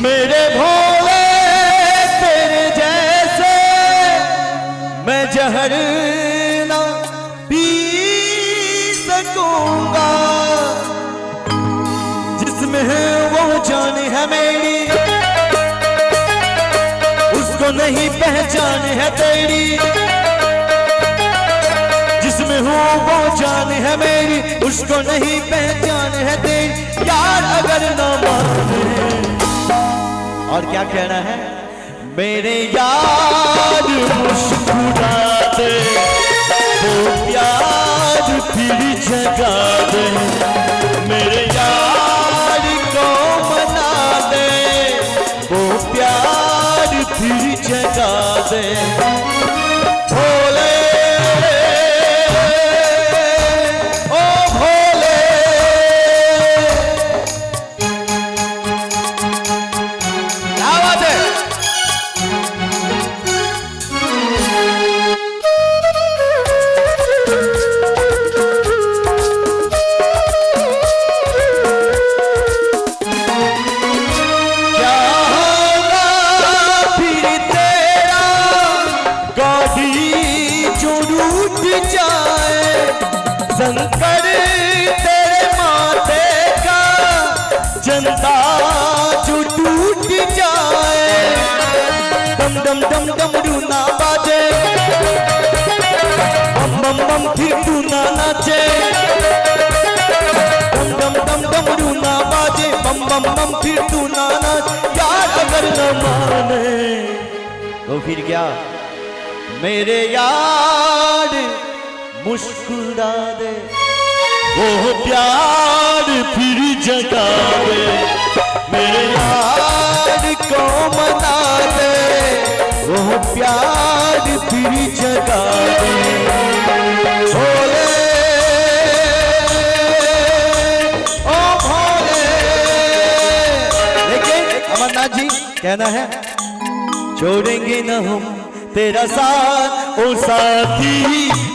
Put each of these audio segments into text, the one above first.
मेरे भोले तेरे जैसे मैं जहर ना पी सकूंगा। जिसमें है वो जान है मेरी, उसको नहीं पहचान है तेरी। जिसमें हूँ वो जान है मेरी, उसको नहीं पहचान है तेरी। यार अगर ना माने, और क्या कहना है, मेरे यार मुस्कुरा दे, वो प्यार फिर जगा दे। मेरे यार को मना दे, वो प्यार फिर जगा दे। भोले ओ भोले, क्या बात है। क्या होगा फिर तेरा गाड़ी जो रूठ जाए, शंकर तेरे माथे का जनता जो टूट जाए। डम डम डम डम ना बाजे, बम बम बम फिर तू ना नाचे। डम डम डम डम ना बाजे, बम बम बम फिर तू ना नाच। यार अगर न माने तो फिर क्या, मेरे यार मुस्कुरा दे, वो प्यार फिर जगा दे। मेरे यार को मना दे, वो प्यार फिर जगा दे। भोले ओ भोले। लेकिन अमरनाथ जी कहना है, छोड़ेंगे न हम तेरा साथ ओ साथी,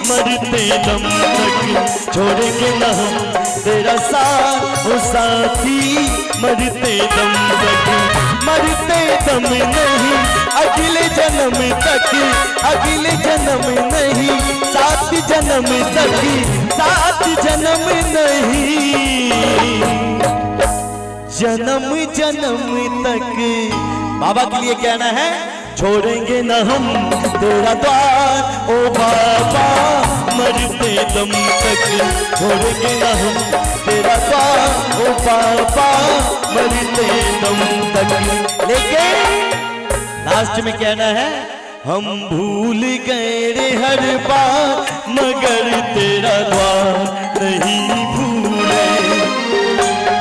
मरते दम तक। छोड़ेंगे न हम तेरा साथ ओ साथी, मरते दम तक। मरते दम नहीं अगले जन्म तक, अगले जन्म नहीं सात जन्म तक, सात जन्म नहीं जन्म जन्म तक। बाबा के लिए कहना है, छोड़ेंगे न हम तेरा द्वार ओ बाबा, मरते दम तक। छोड़ेंगे न हम तेरा द्वार ओ बाबा, मरते दम तक। लेकिन लास्ट में कहना है, हम भूल गए रे हर बार, मगर तेरा द्वार नहीं भूले।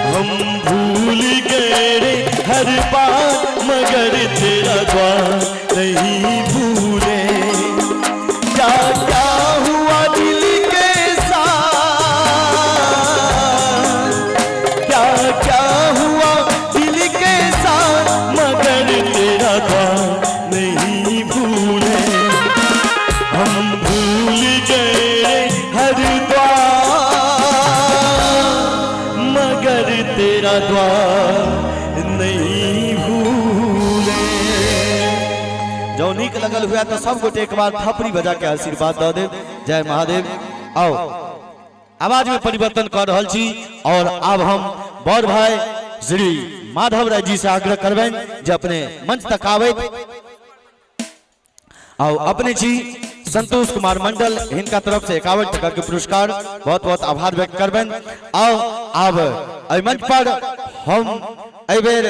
हम भूल गए रे हर बार, मगर तेरा द्वार नहीं भूले। क्या क्या हुआ दिल के साथ, क्या क्या लगल हुआ तो सब गोटे एक बार थपड़ी बजा के आशीर्वाद दे दे। जय महादेव। आओ आवाज में परिवर्तन कर रहा छी और अब हम बड़ भाई श्री माधव राय जी से आग्रह करबें जे अपने मंच तक आवे। आओ अपने जी संतोष कुमार मंडल इनका तरफ से 51 टका के पुरस्कार बहुत बहुत आभार व्यक्त करबें। आओ अब मंच पर हम बेर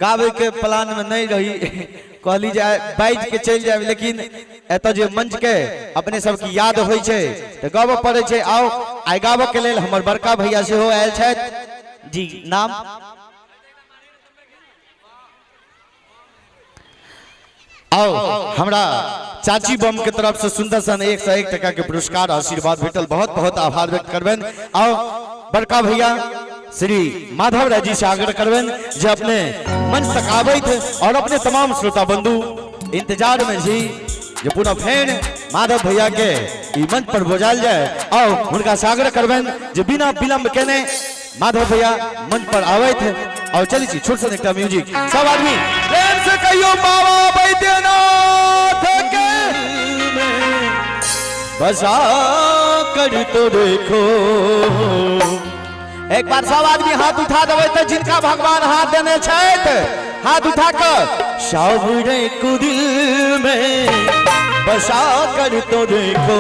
गावे के प्लान में नहीं रही कहली जाए बाइज के चल जाए, लेकिन एत जो मंच के अपने सब की याद हो गाव पड़े छे। आओ आई गाव के लेल हमर बड़का भैया से हो आयल छथि जी। नाम आओ हमरा चाची बम के तरफ से सुंदर सन 101 टका के पुरस्कार आशीर्वाद भेटल, बहुत बहुत आभार व्यक्त करबेन। आओ बड़का भैया श्री माधव राय जी से आग्रह करबेन जो अपने मंच तक आवे थे और अपने तमाम श्रोता बंधु इंतजार में जी जो पूरा फेन माधव भैया के मंच पर बोझाल जाए। आओ उनका से आग्रह करबेन जो बिना विलंब केने माधव भैया मंच पर आवे थे। और चली छी छोट सा एक म्यूजिक सब आदमी प्रेम से कहियो बाबा बैद्यनाथ के बसा कर तो देखो। एक बार सब आदमी हाथ उठा देवे तो जिनका भगवान हाथ देने छे हाथ उठा कर सावरे को दिल में बसा कर तो देखो।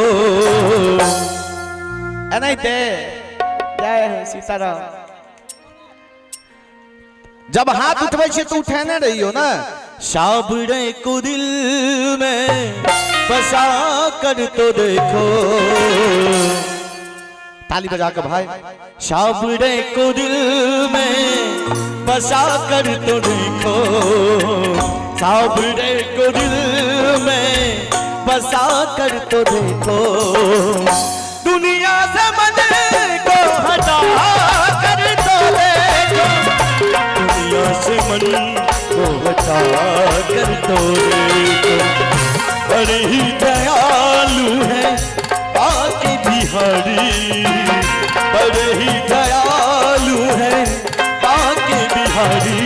नहीं थे जय सीताराम। जब हाथ उठवे छे तो उठाने रही हो ना। सावरे को दिल में बसा कर तो देखो। ताली बजा कर भाई। सावरे को दिल में बसा कर तो देखो। सावरे को दिल में बसा कर तो देखो। दुनिया से मन को हटा कर तो देखो। दुनिया से मन को हटा कर तो देखो। बड़े ही दयालु है आके बिहारी। बड़े ही दयालु है आके बिहारी।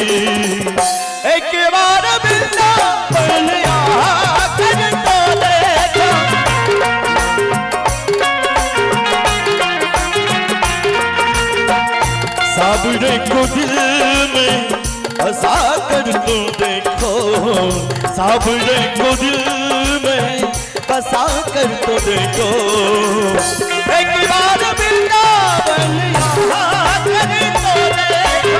एक बार बिना बलिया कर तो देखो। सावरे को दिल में बसा कर तो देखो। सावरे को दिल में बसा कर तो देखो। एक बार बिना बलिया कर तो देखो।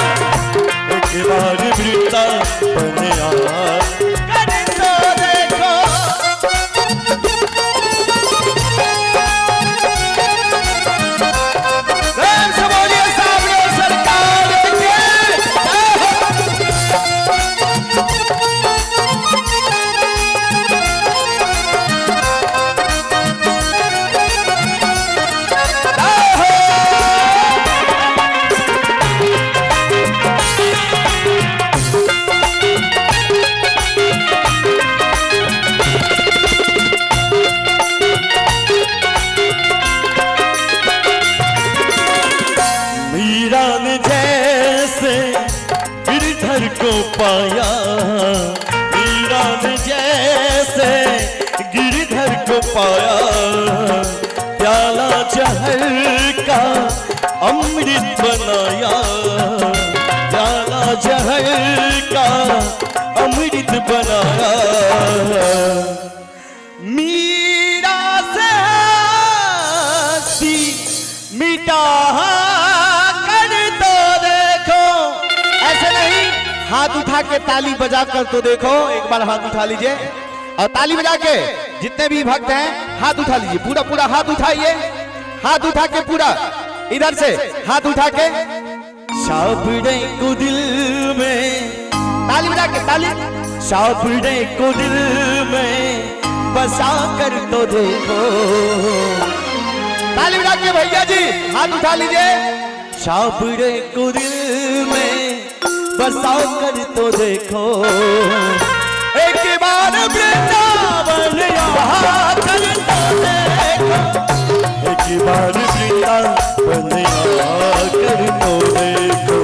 एक बार बिना बलिया कर तो देखो। प्रेम से बोलिए सावरे सरकार के। मीरा ने जैसे गिरधर को पाया। मीरा ने जैसे गिरधर को पाया। प्याला जहर का अमृत बनाया। प्याला जहर का अमृत बनाया। मीरा से हंसी मिटा कर तो देखो। ऐसे नहीं हाथ उठा के ताली बजा कर तो देखो। एक बार हाथ उठा लीजिए और ताली बजा के जितने भी भक्त हैं हाथ उठा लीजिए। पूरा पूरा हाथ उठाइए। हाथ उठा के पूरा इधर से हाथ उठा के। सावरे को दिल में ताली बजा के ताली। सावरे को दिल में बसा कर तो देखो। ताली बजा के भैया जी हाथ उठा लीजिए। सावरे को दिल में बसा कर तो देखो। एक बार वृंदावन यहाँ कर तो देखो। एक बार वृंदावन यहाँ कर तो देखो।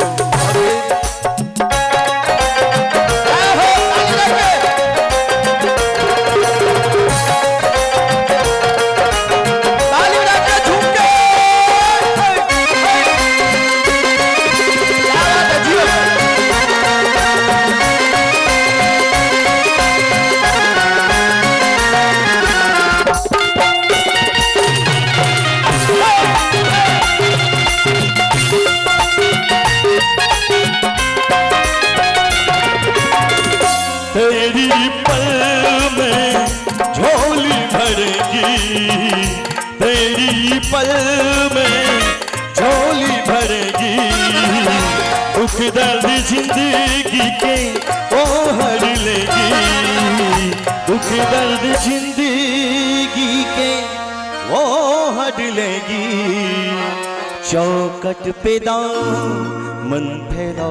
तेरी पल में झोली भरेगी, दुख दर्द जिंदगी के ओ हर लेगी, दुख दर्द जिंदगी के वो हर लेगी। चौखट पे दामन फैला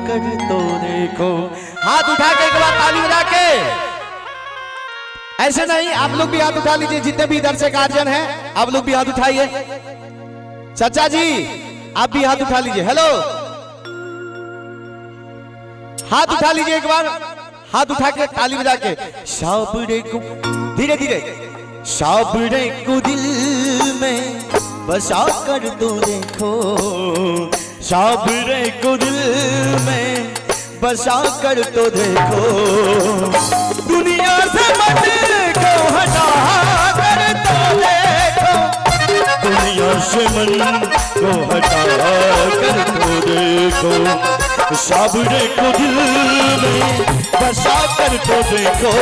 कर तो देखो। हाथ उठा के एक बार ताली बजा के, ऐसे नहीं, आप लोग भी हाथ उठा लीजिए, जितने भी दर्शक आर्जन हैं आप लोग भी हाथ उठाइए। चाचा जी आप भी हाथ उठा लीजिए। हेलो, हाथ उठा लीजिए एक बार, हाथ उठा के ताली बजा के। साबरे को धीरे धीरे, साबरे को दिल में बसा कर तो देखो, साबरे को दिल में बसा कर तो देखो, दुनिया से मन को हटा कर तो देखो, दुनिया से मन को हटा कर तो देखो, साबरे को दिल में बसा कर तो देखो,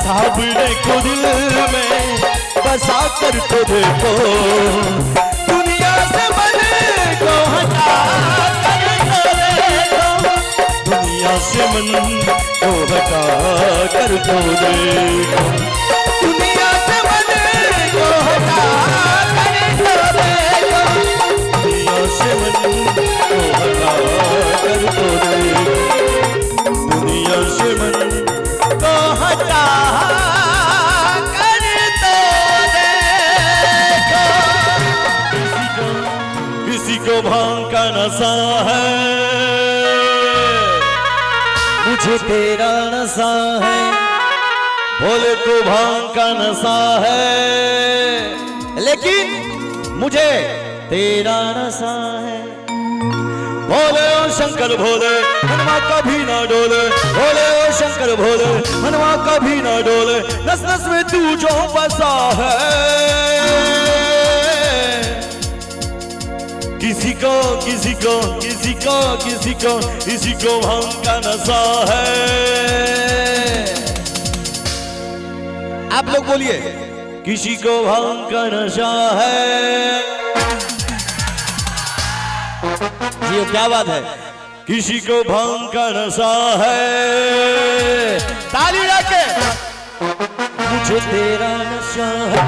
साबरे को दिल में बसा कर तो देखो, दुनिया से मन को हटा कर तो देखो, दुनिया से मन को हटा कर तो देखो, दुनिया से मन को हटा कर तो देखो, दुनिया से मन को हटा कर तो देखो, दुनिया से मन को हटा कर तो देखो। किसी को भांग का नशा है, मुझे तेरा नशा है, भोले को भांग का नशा है, लेकिन मुझे तेरा नशा है। भोले ओ शंकर भोले, मनवा कभी ना डोले, भोले ओ शंकर भोले, मनवा कभी ना डोले, नस नस में तू जो बसा है। किसी को किसी को किसी को किसी को किसी को भांग का नशा है। आप लोग बोलिए, किसी को भांग का नशा है। जी क्या बात है, किसी को भांग का नशा है। ताली रखे, मुझे तेरा नशा है।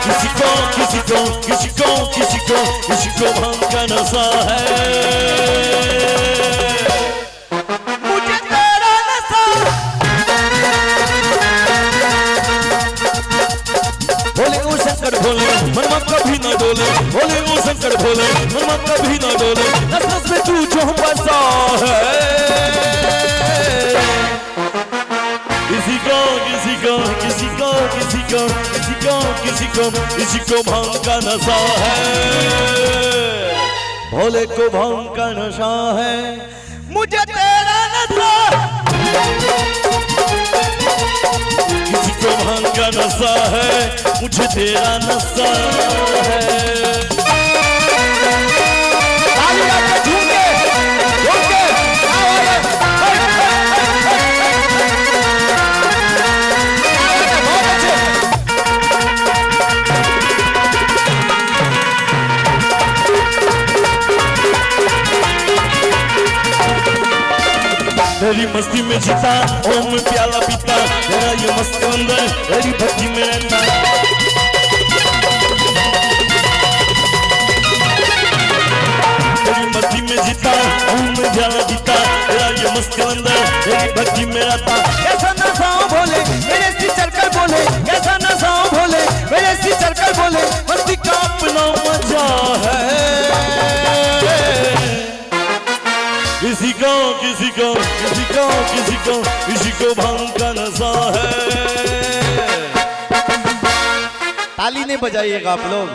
किसी को किसी को किसी को किसी को किसी को भांग का नशा है। मुझे तेरा नशा, भोले ओ शंकर भोले, मनवा कभी ना डोले, भोले ओ शंकर भोले, मनवा कभी ना डोले, नस नस में तू जो बसा है। किसी को किसी को किसी को किसी को किसी को किसी को किसी को भांग का नशा है। भोले को भांग का नशा है। मुझे तेरा नशा, किसी को भांग का नशा है, मुझे तेरा नशा है। ताली रखे, झूम के, झूम के, तेरी मस्ती में जीता, ओम में प्याला पीता, तेरा ये मस्त अंदर तेरी भक्ति में रहता। तेरी मस्ती में जीता, ओम में प्याला पीता, तेरा ये मस्त अंदर तेरी भक्ति में रहता। कैसा नशा भोले मेरे से चलकर बोले, कैसा नशा भोले मेरे से चलकर बोले, मस्ती का अपना मजा है। किसी को किसी को किसी को किसी को किसी को भांग का नशा है। ताली नहीं बजाइएगा आप लोग,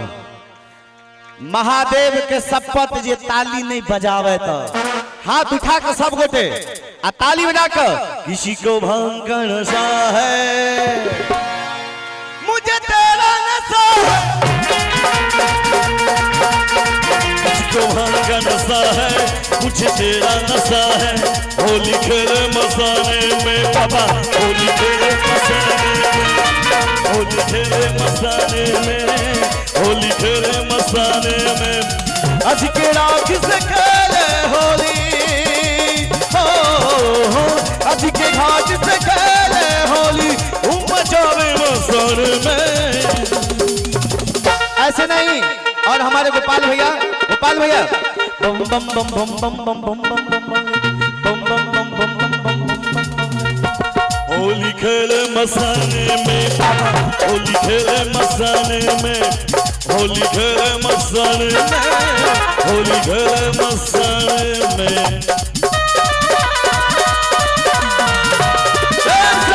महादेव के शपथ जे ताली नहीं बजावे तो हाथ उठा कर सब गोटे आ ताली बजा कर। किसी को भांग का नशा है। मुझे तेरा नशा है। किसी को भांग का नशा है, मुझे तेरा नशा है। होली खेले मसाने में बाबा, होली खेले मसाने में, होली खेले मसाने में, होली खेले मसाने में। आज के राख से खेले होली, हो आज के घाट से खेले होली, मचावे मसाने में। ऐसे नहीं। और हमारे गोपाल भैया बम बम बम बम बम बम बम बम बम बम बम बम बम। होली खेले मसाने में, होली खेले मसाने में, होली खेले मसाने में, होली खेले मसाने में।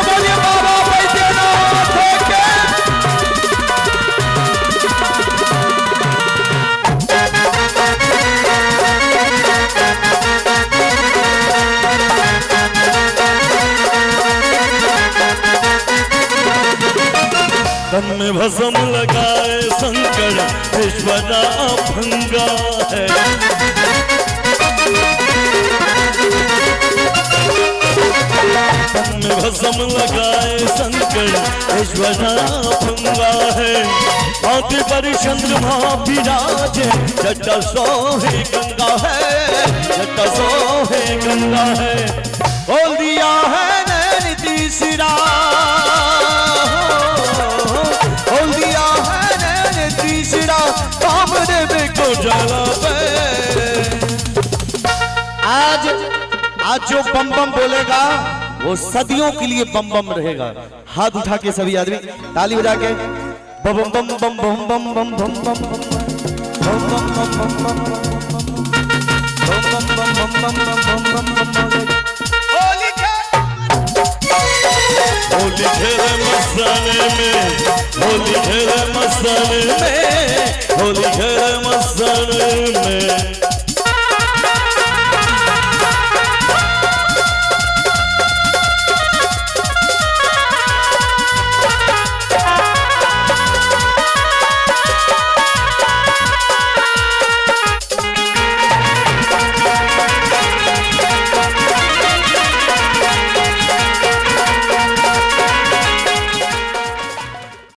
बोलिए बाबा बैद्यनाथ के। तन में भस्म लगाए शंकर ईश्वरा भंगा है। तन में भस्म लगाए शंकर ईश्वरा भंगा है। आदि पर चंद्रमा विराजे, जटा सोहे गंगा है, जटा सोहे गंगा है। बोल दिया है नैन तीसरा, बोल दिया है नैन तीसरा, कामदेव को जला पे। आज जो बम बम बोलेगा वो सदियों के लिए बम बम रहेगा। हाथ उठा के सभी आदमी ताली बजा के बम बम बम बम बम बम बम बम बम होली खेले मसाने में, होली खेले मसाने में, होली खेले मसाने में।